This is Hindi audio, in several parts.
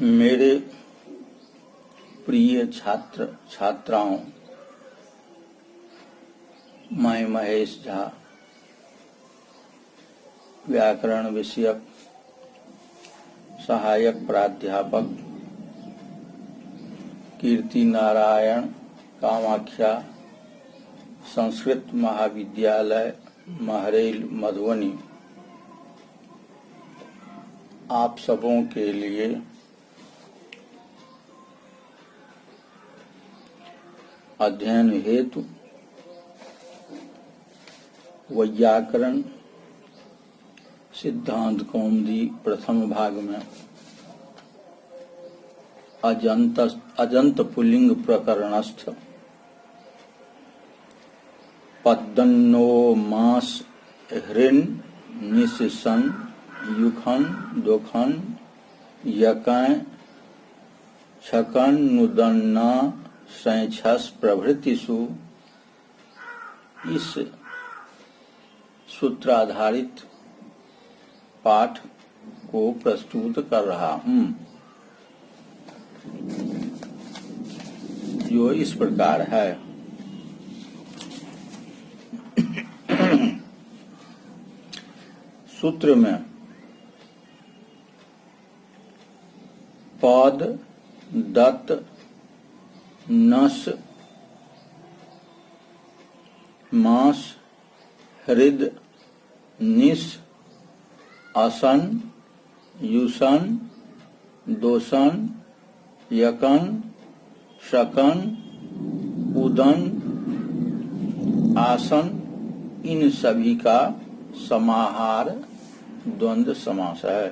मेरे प्रिय छात्र छात्राओं, मैं महेश झा व्याकरण विषयक सहायक प्राध्यापक कीर्ति नारायण कामाख्या संस्कृत महाविद्यालय महरेल मधुबनी आप सबों के लिए अध्ययन हेतु व्याकरण सिद्धांत कौमुदी प्रथम भाग में अजंत पुल्लिंग प्रकरणस्थ पद्दन्नो मास हृन् निशिसन युखन दोखन यकैं छकन नुदन्ना सैंछस प्रभृतिषु इस सूत्राधारित पाठ को प्रस्तुत कर रहा हूँ, जो इस प्रकार है। सूत्र में पद, दत्त, नस, मास, हृद, निस, असन, युसन, दोसन, यकन, शकन, उदन, आसन, इन सभी का समाहार द्वंद्व समास है।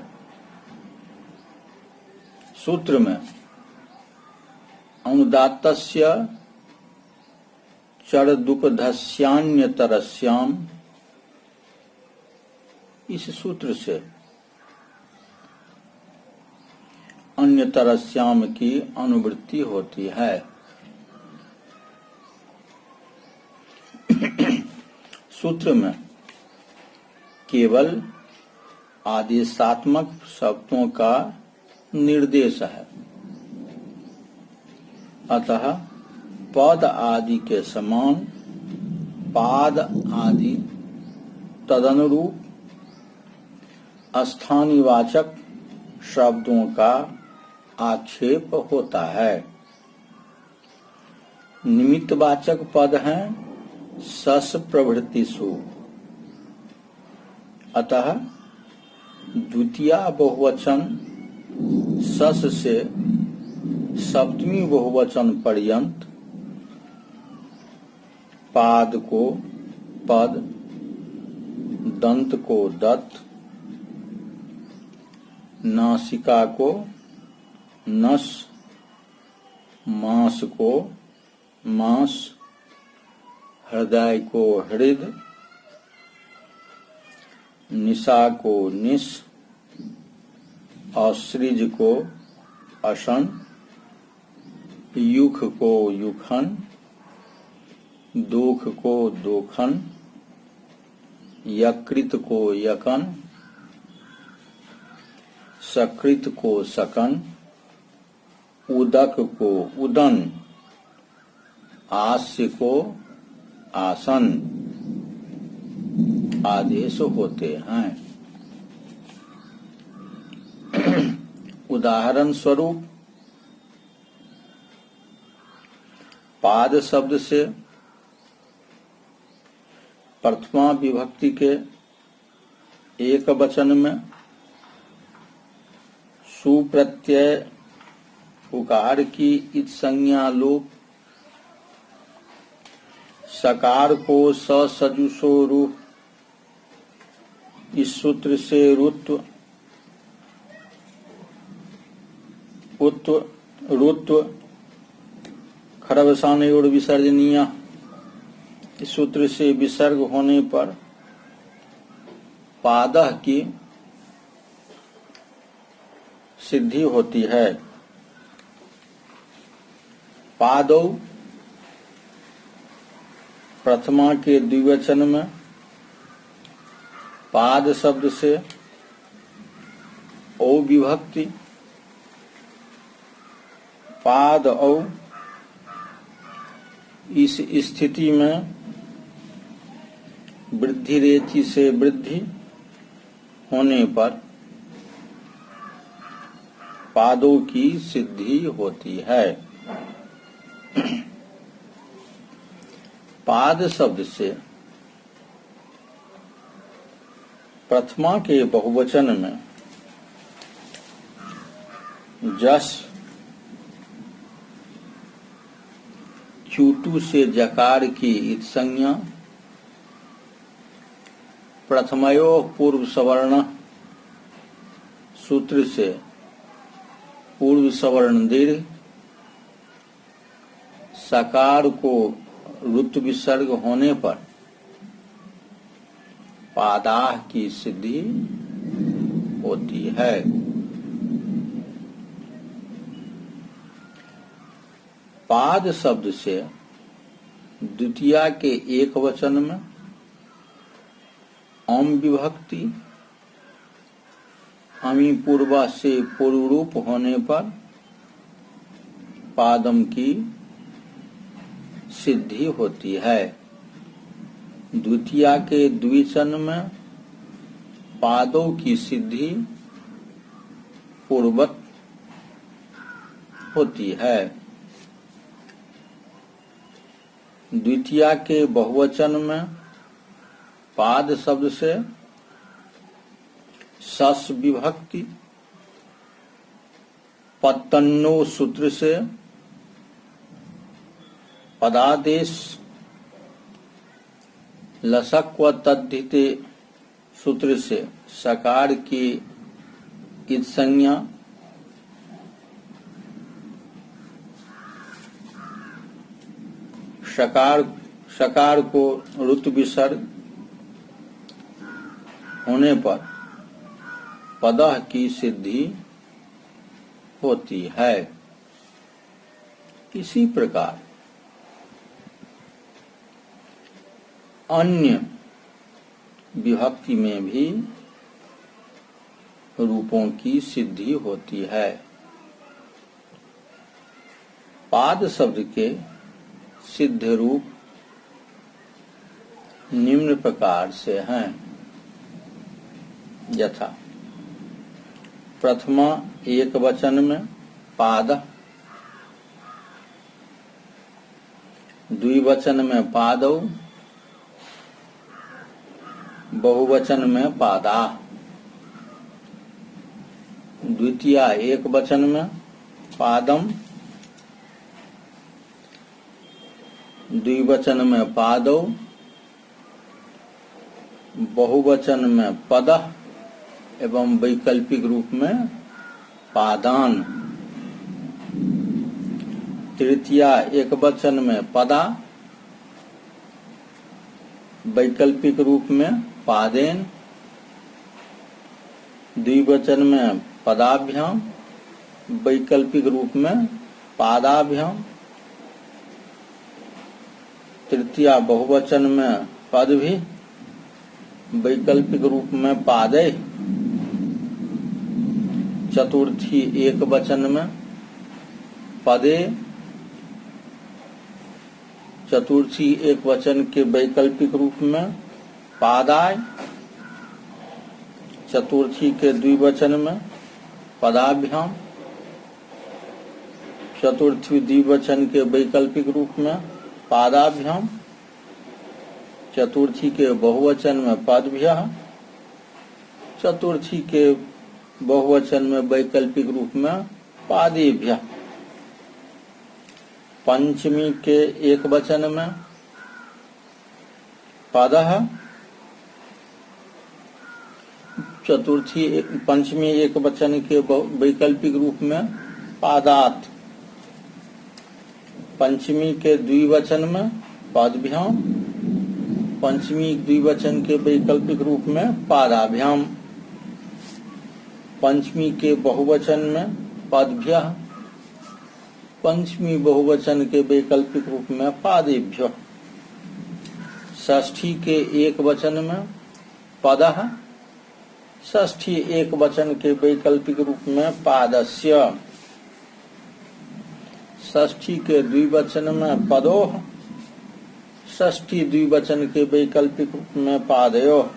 सूत्र में अनुदात्तस्य चरदुपधस्यान्यतरस्याम, इस सूत्र से अन्यतरस्याम की अनुवृत्ति होती है। सूत्र में केवल आदेशात्मक शब्दों का निर्देश है, अतः पद आदि के समान पाद आदि तदनुरूप स्थानिवाचक शब्दों का आक्षेप होता है। निमित्तवाचक पद हैं सस प्रभृतिषु, अतः द्वितीय बहुवचन सस से सप्तमी बहुवचन पर्यंत पाद को पद, दंत को दत्त, नासिका को नस, मांस को मांस, हृदय को हृद, निशा को निश, असृज को अशन, युख को युखन, दोख को दोखन, यकृत को यकन, सकृत को सकन, उदक को उदन, आस्य को आसन आदेश होते हैं। उदाहरण स्वरूप पाद शब्द से प्रथमा विभक्ति के एक वचन में सुप्रत्यय उकार की इत संज्ञा लोप, सकार को ससजुषो रूप, इस सूत्र से रुत्व, उत्व, रुत्व, खरवसानयोर विसर्जनीय, इस सूत्र से विसर्ग होने पर पादः की सिद्धि होती है। पादौ प्रथमा के द्विवचन में पाद शब्द से ओ विभक्ति पाद और इस स्थिति में वृद्धि रेचि से वृद्धि होने पर पादों की सिद्धि होती है। पाद शब्द से प्रथमा के बहुवचन में जस, चूटू से जकार की इत्संज्ञा, प्रथमयो पूर्व सवर्ण सूत्र से पूर्व सवर्ण दीर्घ, सकार को ऋत विसर्ग होने पर पादाह की सिद्धि होती है। पाद शब्द से द्वितीया के एक वचन में अम विभक्ति अमी पूर्वा से पूर्व रूप होने पर पादम की सिद्धि होती है। द्वितीया के द्विवचन में पादों की सिद्धि पूर्वत होती है। द्वितीया के बहुवचन में पाद शब्द से सस विभक्ति, पत्तन्नो सूत्र से पदादेश, लसक व तद्धिते सूत्र से सकार की इत्संज्ञा, सकार को ऋत विसर्ग होने पर पदः की सिद्धि होती है। इसी प्रकार अन्य विभक्ति में भी रूपों की सिद्धि होती है। पाद शब्द के सिद्ध रूप निम्न प्रकार से हैं, यथा प्रथमा एक वचन में पाद, द्विवचन में पादौ, बहुवचन में पादा, द्वितीया एक वचन में पादम, द्विवचन में पादौ, बहुवचन में पदः एवं वैकल्पिक रूप में पादान, तृतीया एक वचन में पदा, वैकल्पिक रूप में पादेन, द्विवचन में पदाभ्याम, वैकल्पिक रूप में पादाभ्याम, तृतीया बहुवचन में पद भी, वैकल्पिक रूप में पादे, चतुर्थी एक वचन में पदे, चतुर्थी एक वचन के वैकल्पिक रूप में पादाय, चतुर्थी के द्विवचन में पदाभ्याम, चतुर्थी द्विवचन के वैकल्पिक रूप में पादाभ्याम, चतुर्थी के बहुवचन में पदभ्यः, चतुर्थी के बहुवचन में वैकल्पिक रूप में पादेभ्यः, पंचमी के एक वचन में पदः, चतुर्थी पंचमी एक वचन के वैकल्पिक रूप में पादात, पंचमी के द्विवचन में पदभ्याम, पंचमी द्विवचन के वैकल्पिक रूप में पादाभ्याम, पंचमी के बहुवचन में पदभ्यः, पंचमी बहुवचन के वैकल्पिक रूप में पादेभ्यः, षष्ठी के एक वचन में पदः, षष्ठी एक वचन के वैकल्पिक रूप में पादस्य, षष्ठी के द्विवचन में पदोह, षष्ठी द्विवचन के वैकल्पिक रूप में पादयोः,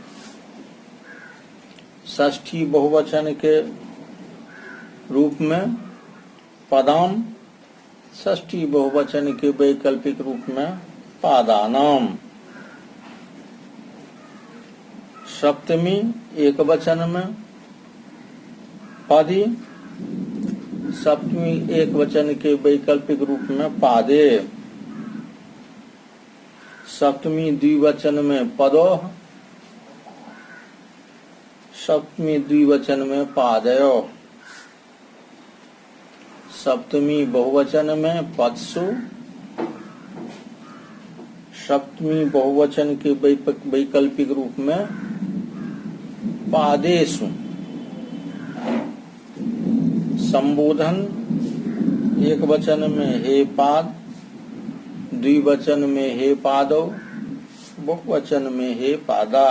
षष्ठी बहुवचन के रूप में पदाम, षष्ठी बहुवचन के वैकल्पिक रूप में पादानाम। सप्तमी एक वचन में पदी, सप्तमी एक वचन के वैकल्पिक रूप में पादे, सप्तमी द्विवचन में पदोह, सप्तमी द्विवचन में पादयो, सप्तमी बहुवचन में पत्सु, सप्तमी बहुवचन के वैकल्पिक रूप में पादेषु, संबोधन एक वचन में हे पाद, द्विवचन में हे पादो, बहुवचन में हे पादा।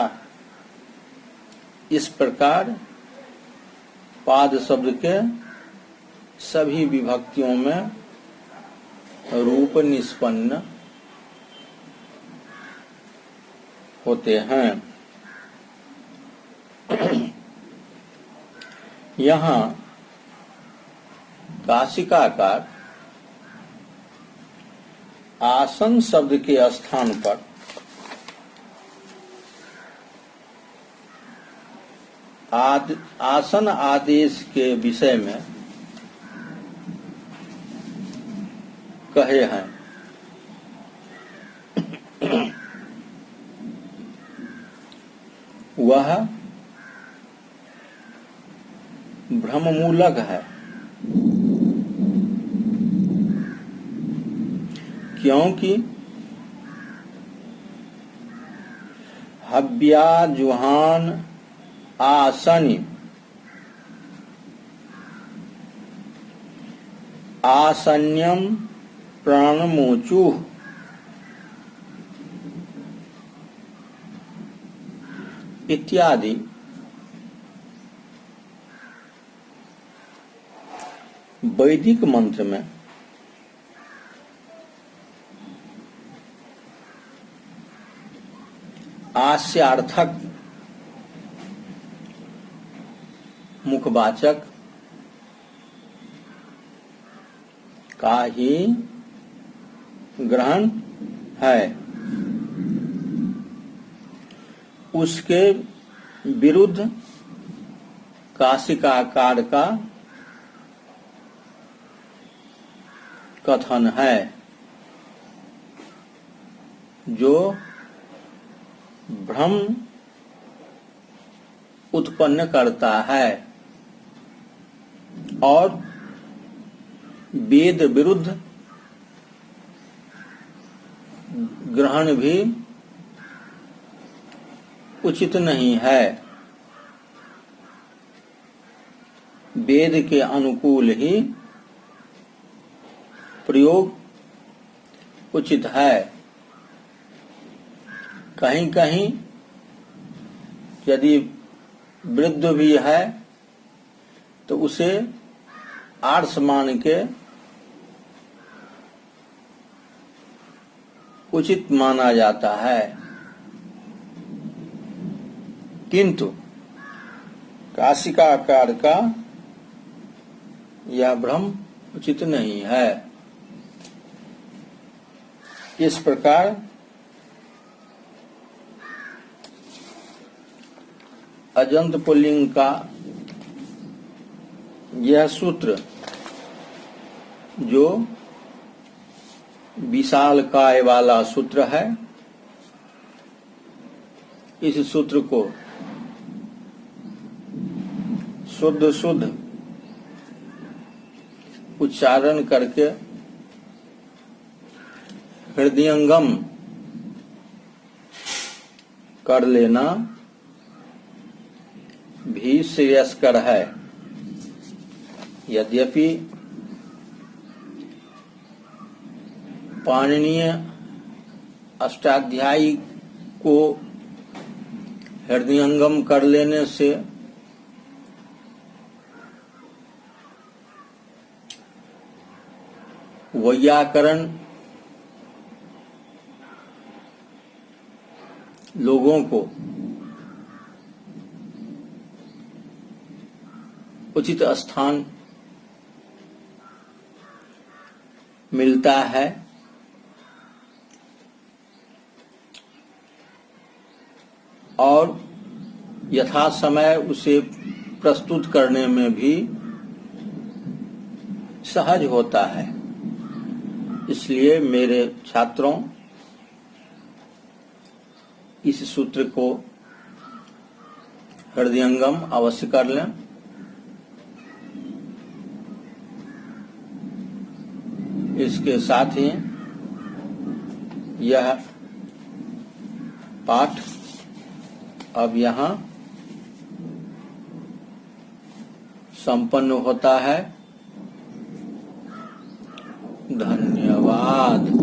इस प्रकार पाद शब्द के सभी विभक्तियों में रूप निष्पन्न होते हैं। यहाँ काशिकाकार आसन शब्द के स्थान पर आसन आदेश के विषय में कहे हैं। वह भ्रममूलक है, क्योंकि हव्याजुहान आसनि, आसन्यम प्राणमोचुः इत्यादि वैदिक मंत्र में आस्यार्थक मुखवाचक का ही ग्रहण है। उसके विरुद्ध काशिकाकार का कथन है, जो भ्रम उत्पन्न करता है और वेद विरुद्ध ग्रहण भी उचित नहीं है। वेद के अनुकूल ही प्रयोग उचित है। कहीं कहीं यदि वृद्ध भी है तो उसे आर्ष मान के उचित माना जाता है, किंतु काशिकाकार का यह भ्रम उचित नहीं है। इस प्रकार अजंत पुल्लिंग का यह सूत्र, जो विशाल काय वाला सूत्र है, इस सूत्र को शुद्ध शुद्ध उच्चारण करके हृदयंगम कर लेना भी श्रेयस्कर है। यद्यपि पाणिनीय अष्टाध्यायी को हृदयंगम कर लेने से वैयाकरण लोगों को उचित स्थान मिलता है और यथा समय उसे प्रस्तुत करने में भी सहज होता है। इसलिए मेरे छात्रों, इस सूत्र को हृदयंगम अवश्य कर लें। इसके साथ ही यह पाठ अब यहाँ संपन्न होता है। धन्यवाद।